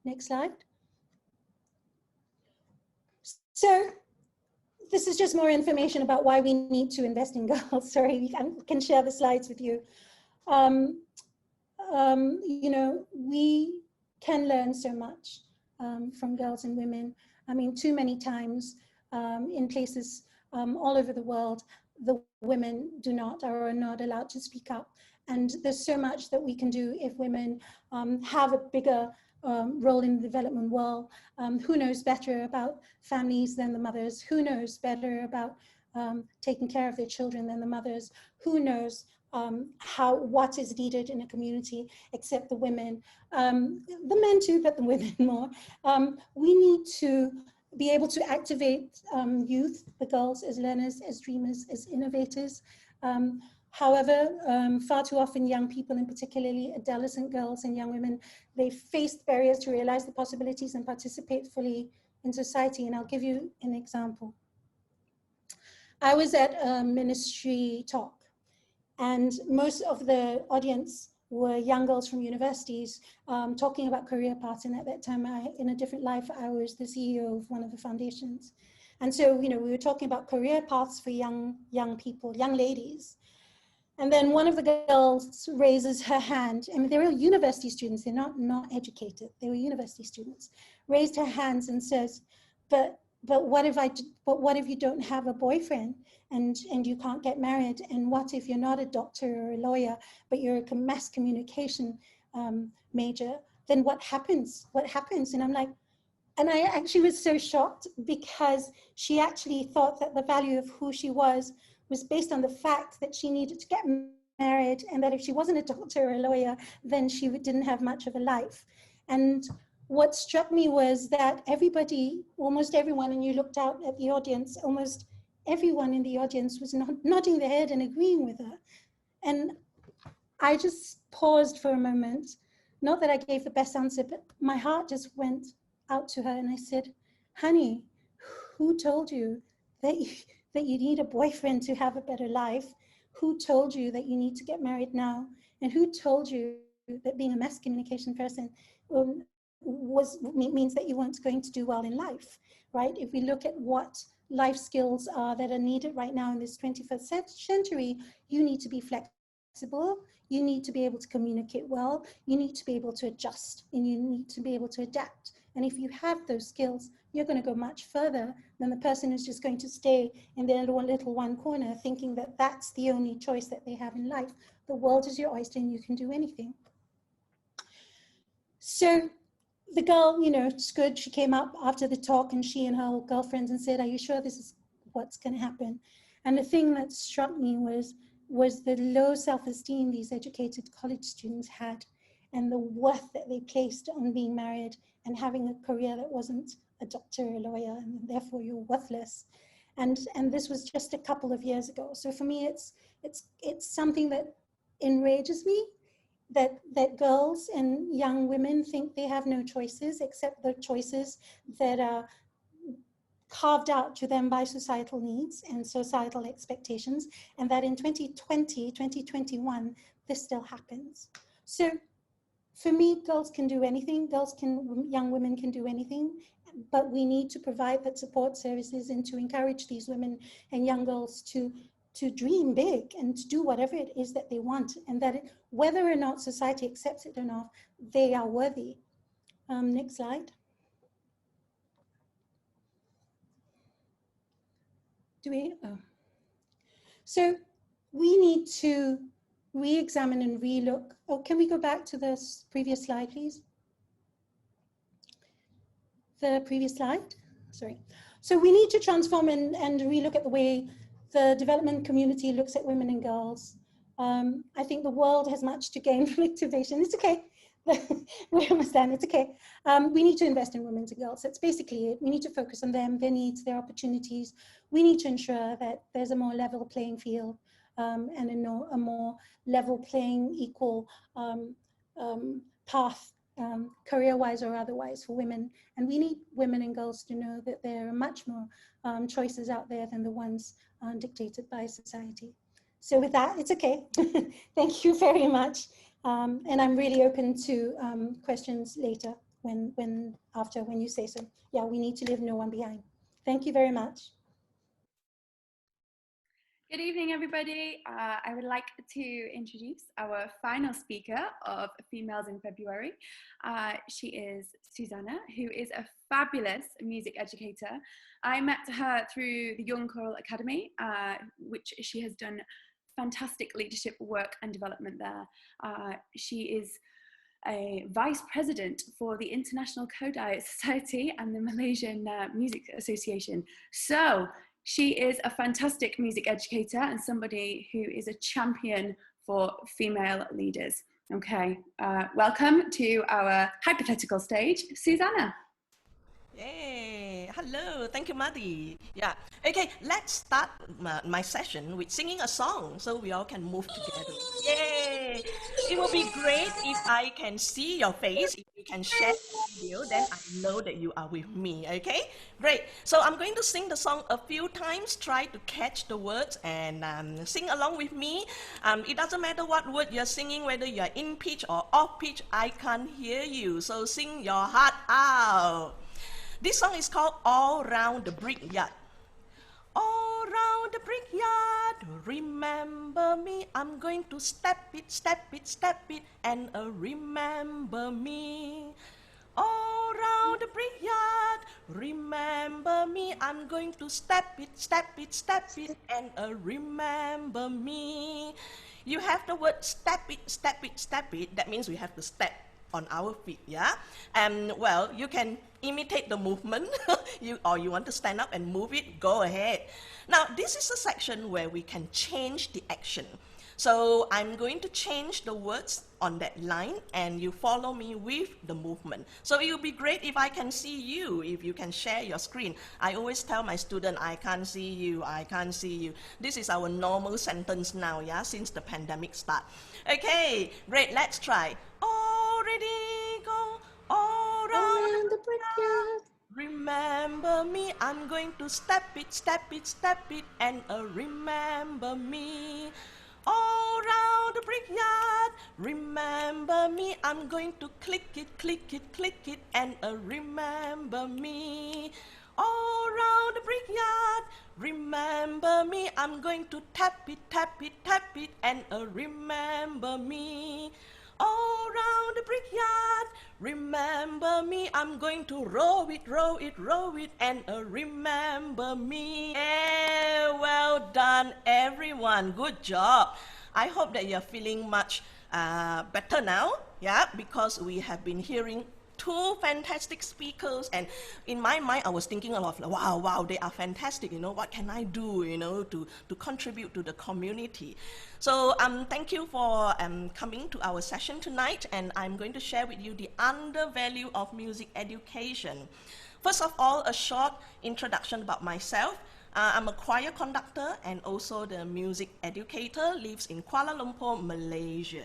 Next slide. So this is just more information about why we need to invest in girls. Sorry, I can share the slides with you. You know, we can learn so much from girls and women. I mean, too many times in places all over the world, the women are not allowed to speak up. And there's so much that we can do if women have a bigger role in the development world. Who knows better about families than the mothers? Who knows better about taking care of their children than the mothers? Who knows what is needed in a community except the women? The men too, but the women more. We need to be able to activate youth, the girls, as learners, as dreamers, as innovators. However, far too often young people, and particularly adolescent girls and young women, they face barriers to realize the possibilities and participate fully in society. And I'll give you an example. I was at a ministry talk, and most of the audience were young girls from universities talking about career paths. And at that time, in a different life, I was the CEO of one of the foundations. And so, you know, we were talking about career paths for young people, young ladies. And then one of the girls raises her hand. I mean, they were university students. They're not educated. They were university students. Raised her hands and says, but what if you don't have a boyfriend and you can't get married? And what if you're not a doctor or a lawyer, but you're a mass communication major? Then what happens? What happens? And I'm like, and I actually was so shocked, because she actually thought that the value of who she was based on the fact that she needed to get married, and that if she wasn't a doctor or a lawyer, then she didn't have much of a life. And what struck me was that everybody, almost everyone, and you looked out at the audience, almost everyone in the audience was nodding their head and agreeing with her. And I just paused for a moment. Not that I gave the best answer, but my heart just went out to her, and I said, honey, who told you that you need a boyfriend to have a better life? Who told you that you need to get married now? And who told you that being a mass communication person means that you weren't going to do well in life, right? If we look at what life skills are that are needed right now in this 21st century, you need to be flexible, you need to be able to communicate well, you need to be able to adjust, and you need to be able to adapt. And if you have those skills, you're going to go much further than the person who's just going to stay in their little one corner thinking that that's the only choice that they have in life. The world is your oyster and you can do anything. So the girl, you know, it's good. She came up after the talk, and she and her girlfriends and said, are you sure this is what's going to happen? And the thing that struck me was the low self-esteem these educated college students had, and the worth that they placed on being married and having a career that wasn't a doctor or a lawyer, and therefore you're worthless. And this was just a couple of years ago. So for me, it's something that enrages me, that girls and young women think they have no choices except the choices that are carved out to them by societal needs and societal expectations, and that in 2020, 2021, this still happens. So for me, girls can do anything, young women can do anything, but we need to provide that support services and to encourage these women and young girls to dream big and to do whatever it is that they want, and that whether or not society accepts it or not, they are worthy. Next slide. So we need to re-examine and re-look. Oh, can we go back to the previous slide, please? The previous slide, sorry. So we need to transform and re-look at the way the development community looks at women and girls. I think the world has much to gain from activation. It's okay. We understand, it's okay. We need to invest in women and girls. That's basically it. We need to focus on them, their needs, their opportunities. We need to ensure that there's a more level playing field and a more level playing, equal path, career-wise or otherwise, for women. And we need women and girls to know that there are much more choices out there than the ones dictated by society. So with that, it's okay. Thank you very much. And I'm really open to questions later when you say so. Yeah, we need to leave no one behind. Thank you very much. Good evening, everybody. I would like to introduce our final speaker of Females in February. She is Susanna, who is a fabulous music educator. I met her through the Young Choral Academy, which she has done fantastic leadership work and development there. She is a vice president for the International Kodai Society and the Malaysian Music Association. So she is a fantastic music educator and somebody who is a champion for female leaders. Okay, welcome to our hypothetical stage, Susanna. Yay! Hello, thank you, Maddy. Yeah, okay, let's start my session with singing a song so we all can move together. Yay! It will be great if I can see your face, if you can share video, then I know that you are with me, okay? Great. So I'm going to sing the song a few times, try to catch the words and sing along with me. It doesn't matter what word you're singing, whether you're in pitch or off pitch, I can't hear you. So sing your heart out. This song is called All Round the Brickyard. All round the brickyard, remember me. I'm going to step it, step it, step it, and remember me. All round the brickyard, remember me. I'm going to step it, step it, step it, and remember me. You have the word step it, step it, step it. That means we have to step on our feet, yeah? And well, you can imitate the movement, or you want to stand up and move it, go ahead. Now, this is a section where we can change the action. So I'm going to change the words on that line and you follow me with the movement. So it would be great if I can see you, if you can share your screen. I always tell my student, I can't see you, I can't see you. This is our normal sentence now, yeah, since the pandemic start. Okay, great, let's try. Already go all around the brickyard. Remember me, I'm going to step it, step it, step it, and remember me. All round the brickyard, remember me, I'm going to click it, click it, click it, and remember me. All round the brickyard, remember me, I'm going to tap it, tap it, tap it, and remember me. All round the brickyard, remember me, I'm going to row it, row it, row it, and remember me. Hey, well done everyone, good job. I hope that you're feeling much better now, yeah, because we have been hearing two fantastic speakers, and in my mind I was thinking a lot of, wow, they are fantastic, you know, what can I do, you know, to contribute to the community. So thank you for coming to our session tonight, and I'm going to share with you the undervalue of music education. First of all, a short introduction about myself. I'm a choir conductor and also the music educator, lives in Kuala Lumpur, Malaysia.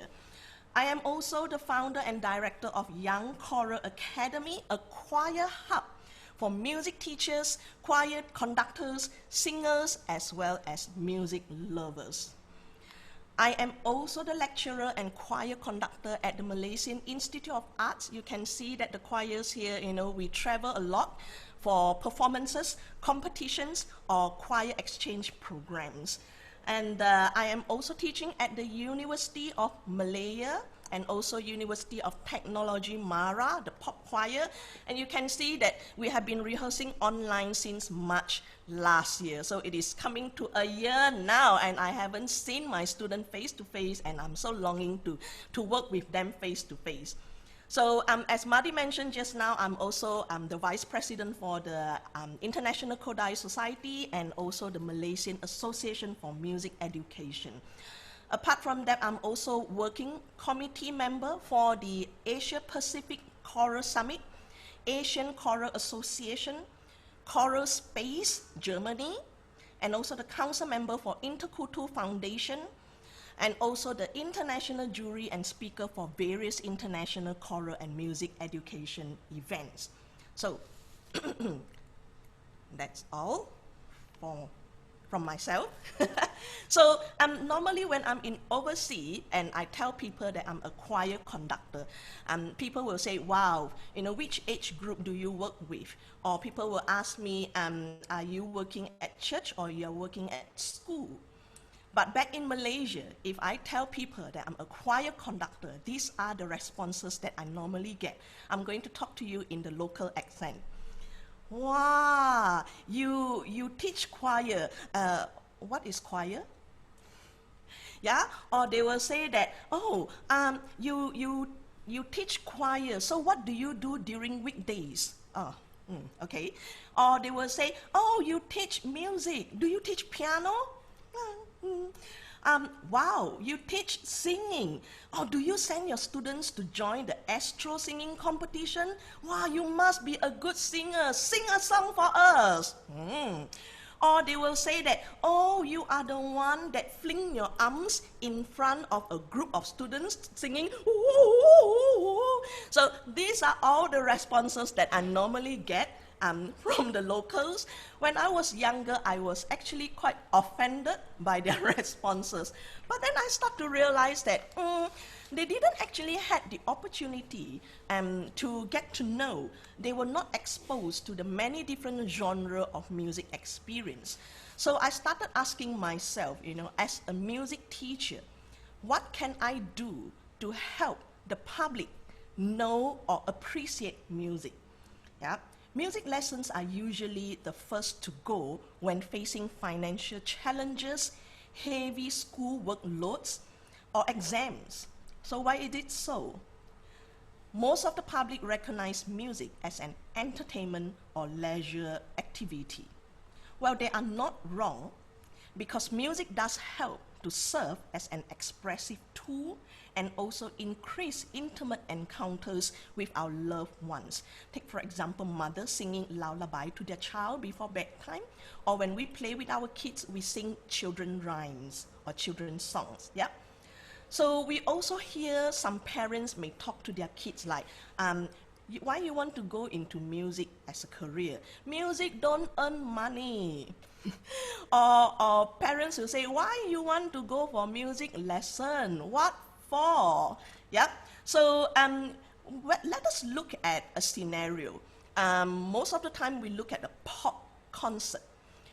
I am also the founder and director of Young Choral Academy, a choir hub for music teachers, choir conductors, singers, as well as music lovers. I am also the lecturer and choir conductor at the Malaysian Institute of Arts. You can see that the choirs here, you know, we travel a lot for performances, competitions, or choir exchange programs. And I am also teaching at the University of Malaya and also University of Technology Mara, the pop choir. And you can see that we have been rehearsing online since March last year. So it is coming to a year now, and I haven't seen my student face to face, and I'm so longing to work with them face to face. So as Madi mentioned just now, I'm also the Vice President for the International Kodai Society and also the Malaysian Association for Music Education. Apart from that, I'm also working committee member for the Asia Pacific Choral Summit, Asian Choral Association, Choral Space, Germany, and also the council member for Interkultur Foundation, and also the international jury and speaker for various international choral and music education events. So that's all from myself. So normally when I'm in overseas and I tell people that I'm a choir conductor, people will say, wow, you know, which age group do you work with? Or people will ask me, are you working at church or you're working at school? But back in Malaysia, if I tell people that I'm a choir conductor, these are the responses that I normally get. I'm going to talk to you in the local accent. Wow, you teach choir. What is choir? Yeah, or they will say that, oh, you teach choir, so what do you do during weekdays? Oh, okay. Or they will say, oh, you teach music. Do you teach piano? Wow, you teach singing. Or do you send your students to join the Astro singing competition? Wow, you must be a good singer. Sing a song for us. Or they will say that, oh, you are the one that fling your arms in front of a group of students singing, ooh, ooh, ooh. So these are all the responses that I normally get from the locals. When I was younger, I was actually quite offended by their responses. But then I start to realize that they didn't actually have the opportunity to get to know. They were not exposed to the many different genres of music experience. So I started asking myself, as a music teacher, what can I do to help the public know or appreciate music? Yeah. Music lessons are usually the first to go when facing financial challenges, heavy school workloads, or exams. So why is it so? Most of the public recognize music as an entertainment or leisure activity. Well, they are not wrong, because music does help to serve as an expressive tool and also increase intimate encounters with our loved ones. Take, for example, mothers singing lullaby to their child before bedtime, or when we play with our kids, we sing children's rhymes or children's songs. Yeah. So we also hear some parents may talk to their kids like, why you want to go into music as a career? Music don't earn money. or parents will say, why you want to go for music lesson? What for? Yeah. So let us look at a scenario. Most of the time we look at a pop concert.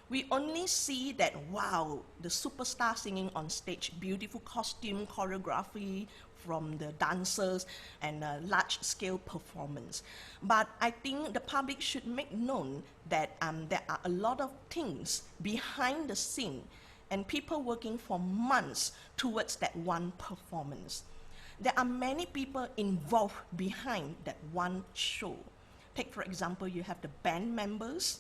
We only see that, wow, the superstar singing on stage, beautiful costume, choreography from the dancers, and a large-scale performance. But I think the public should make known that there are a lot of things behind the scene and people working for months towards that one performance. There are many people involved behind that one show. Take, for example, you have the band members,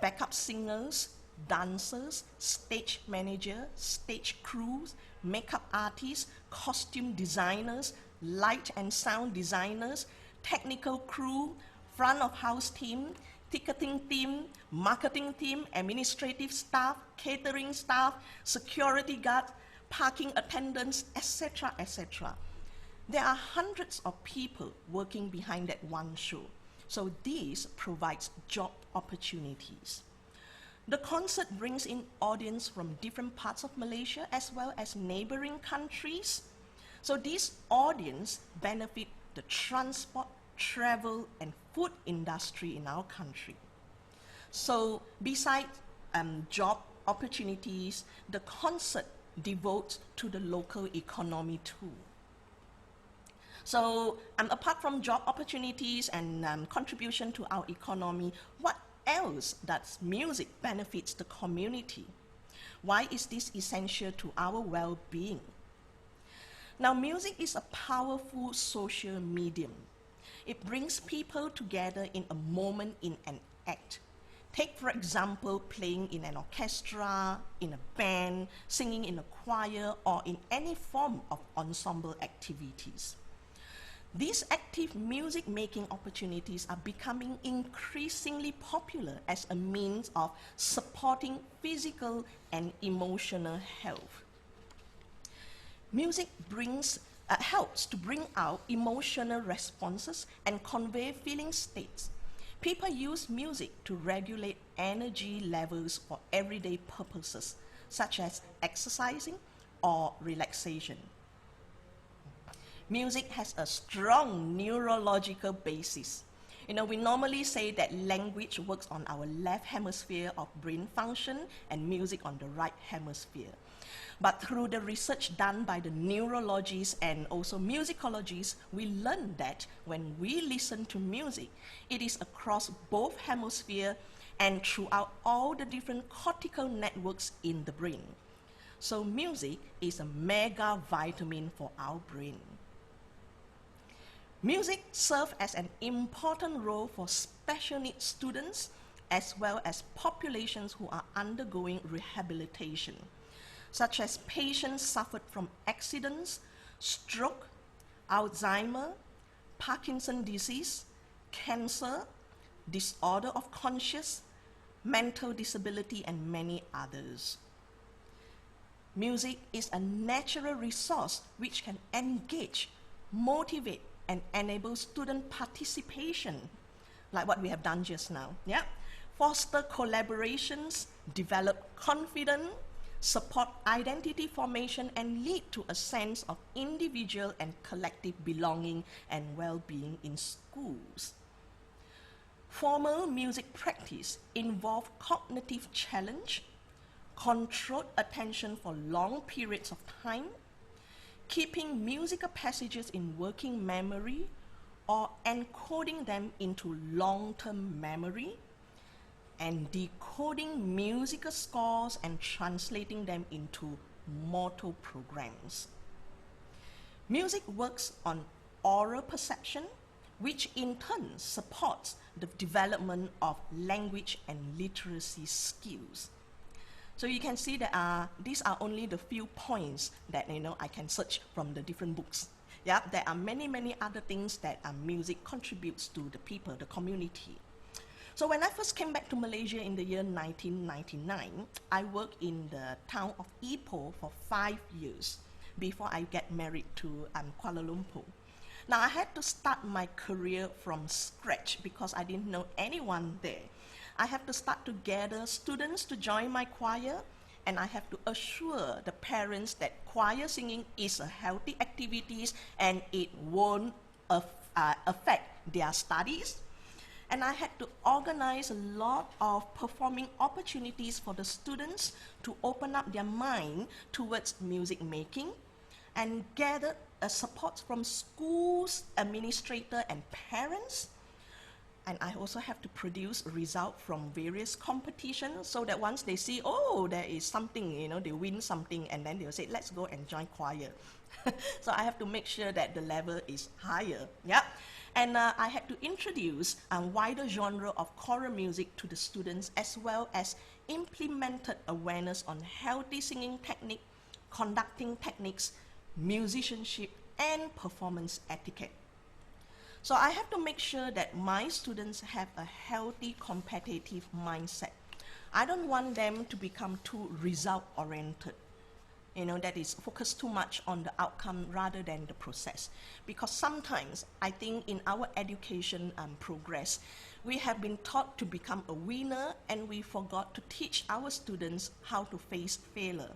backup singers, dancers, stage manager, stage crews, makeup artists, costume designers, light and sound designers, technical crew, front of house team, ticketing team, marketing team, administrative staff, catering staff, security guards, parking attendants, etc., etc. There are hundreds of people working behind that one show. So this provides job opportunities. The concert brings in audience from different parts of Malaysia as well as neighboring countries. So this audience benefit the transport, travel, and food industry in our country. So besides job opportunities, the concert devotes to the local economy too. So apart from job opportunities and contribution to our economy, what else does music benefits the community? Why is this essential to our well-being? Now, music is a powerful social medium. It brings people together in a moment, in an act. Take, for example, playing in an orchestra, in a band, singing in a choir, or in any form of ensemble activities. These active music-making opportunities are becoming increasingly popular as a means of supporting physical and emotional health. Music helps to bring out emotional responses and convey feeling states. People use music to regulate energy levels for everyday purposes, such as exercising or relaxation. Music has a strong neurological basis. We normally say that language works on our left hemisphere of brain function and music on the right hemisphere. But through the research done by the neurologists and also musicologists, we learned that when we listen to music, it is across both hemispheres and throughout all the different cortical networks in the brain. So music is a mega vitamin for our brain. Music serves as an important role for special needs students as well as populations who are undergoing rehabilitation, such as patients suffered from accidents, stroke, Alzheimer, Parkinson's disease, cancer, disorder of conscience, mental disability, and many others. Music is a natural resource which can engage, motivate, and enable student participation, like what we have done just now. Yeah? Foster collaborations, develop confidence, support identity formation, and lead to a sense of individual and collective belonging and well-being in schools. Formal music practice involves cognitive challenge, controlled attention for long periods of time, keeping musical passages in working memory or encoding them into long-term memory, and decoding musical scores and translating them into motor programs. Music works on oral perception, which in turn supports the development of language and literacy skills. So you can see that these are only the few points that I can search from the different books. Yeah, there are many, many other things that music contributes to the people, the community. So when I first came back to Malaysia in the year 1999, I worked in the town of Ipoh for 5 years before I get married to Kuala Lumpur. Now I had to start my career from scratch because I didn't know anyone there. I have to start to gather students to join my choir, and I have to assure the parents that choir singing is a healthy activity and it won't affect their studies. And I had to organize a lot of performing opportunities for the students to open up their mind towards music making, and gather support from schools, administrators, and parents. And I also have to produce results from various competitions so that once they see, oh, there is something, they win something, and then they'll say, let's go and join choir. So I have to make sure that the level is higher. Yeah. And I had to introduce a wider genre of choral music to the students, as well as implemented awareness on healthy singing technique, conducting techniques, musicianship, and performance etiquette. So I have to make sure that my students have a healthy competitive mindset. I don't want them to become too result-oriented. That is focused too much on the outcome rather than the process. Because sometimes, I think in our education progress, we have been taught to become a winner, and we forgot to teach our students how to face failure.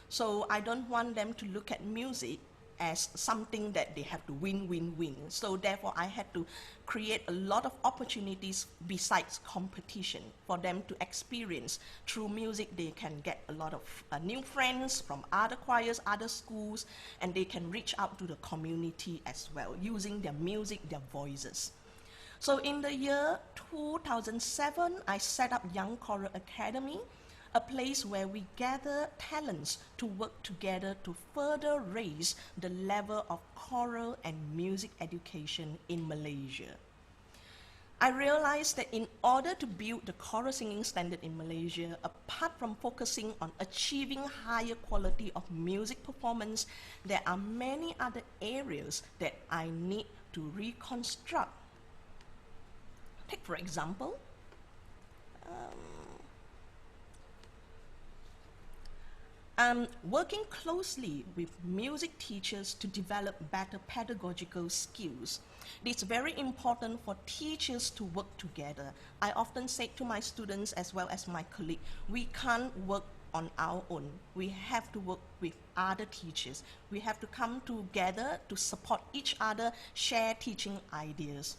So I don't want them to look at music as something that they have to win, win, win. So therefore, I had to create a lot of opportunities besides competition for them to experience. Through music, they can get a lot of new friends from other choirs, other schools, and they can reach out to the community as well, using their music, their voices. So in the year 2007, I set up Young Choral Academy, a place where we gather talents to work together to further raise the level of choral and music education in Malaysia. I realized that in order to build the choral singing standard in Malaysia, apart from focusing on achieving higher quality of music performance, there are many other areas that I need to reconstruct. Take for example, working closely with music teachers to develop better pedagogical skills. It's very important for teachers to work together. I often say to my students as well as my colleagues, we can't work on our own. We have to work with other teachers. We have to come together to support each other, share teaching ideas.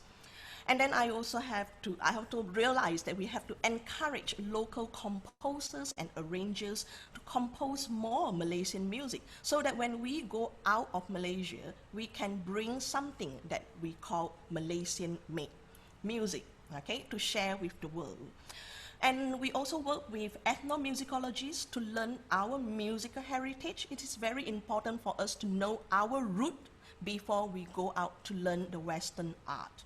And then I have to realize that we have to encourage local composers and arrangers to compose more Malaysian music, so that when we go out of Malaysia, we can bring something that we call Malaysian-made music, okay, to share with the world. And we also work with ethnomusicologists to learn our musical heritage. It is very important for us to know our root before we go out to learn the Western art.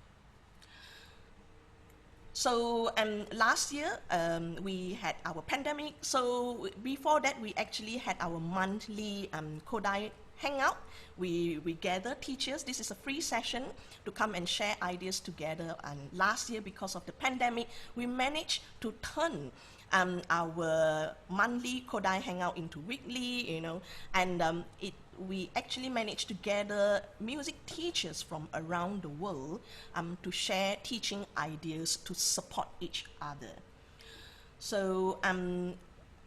So last year, we had our pandemic. So before that, we actually had our monthly Kodai hangout. We gather teachers. This is a free session to come and share ideas together. And last year, because of the pandemic, we managed to turn our monthly Kodai hangout into weekly, you know, and we actually managed to gather music teachers from around the world to share teaching ideas to support each other. So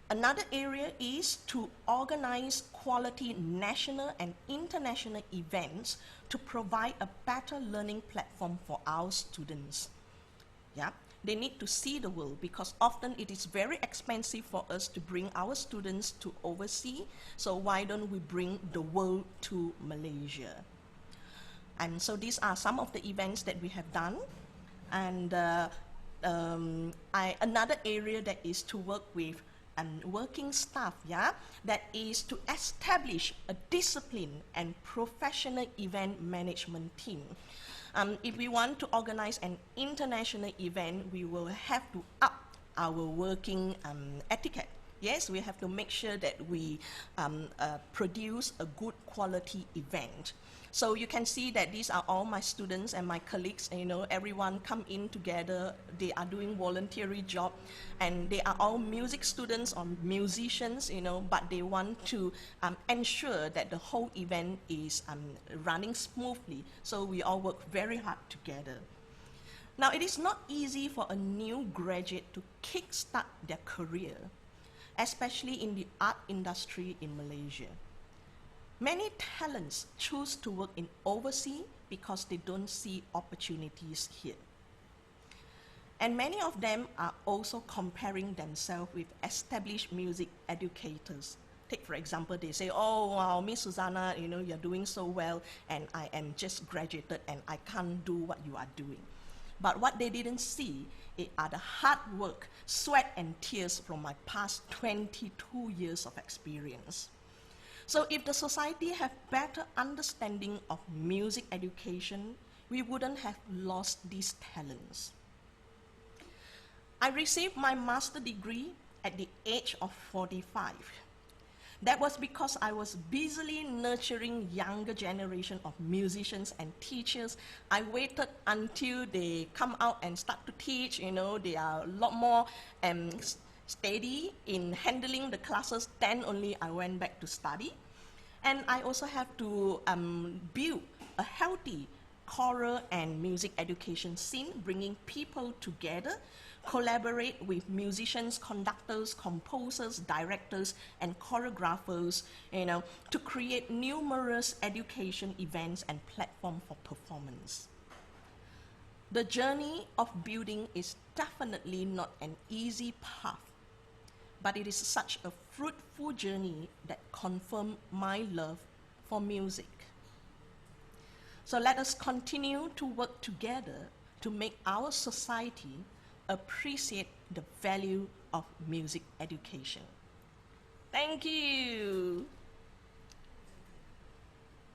another area is to organize quality national and international events to provide a better learning platform for our students. Yeah, they need to see the world because often it is very expensive for us to bring our students to overseas. So why don't we bring the world to Malaysia? And so these are some of the events that we have done. And another area that is to work with working staff, yeah, that is to establish a discipline and professional event management team. If we want to organize an international event, we will have to up our working etiquette. Yes, we have to make sure that we produce a good quality event. So you can see that these are all my students and my colleagues, you know, everyone come in together, they are doing voluntary job, and they are all music students or musicians, you know, but they want to ensure that the whole event is running smoothly. So we all work very hard together. Now, it is not easy for a new graduate to kickstart their career, especially in the art industry in Malaysia. Many talents choose to work in overseas because they don't see opportunities here. And many of them are also comparing themselves with established music educators. Take, for example, they say, oh, wow, Miss Susanna, you know, you're doing so well, and I am just graduated, and I can't do what you are doing. But what they didn't see are the hard work, sweat and tears from my past 22 years of experience. So if the society have better understanding of music education, we wouldn't have lost these talents. I received my master's degree at the age of 45. That was because I was busily nurturing younger generation of musicians and teachers. I waited until they come out and start to teach, you know, they are a lot more steady in handling the classes, then only I went back to study. And I also have to build a healthy choral and music education scene, bringing people together, collaborate with musicians, conductors, composers, directors, and choreographers, you know, to create numerous education events and platform for performance. The journey of building is definitely not an easy path, but it is such a fruitful journey that confirmed my love for music. So let us continue to work together to make our society appreciate the value of music education. Thank you.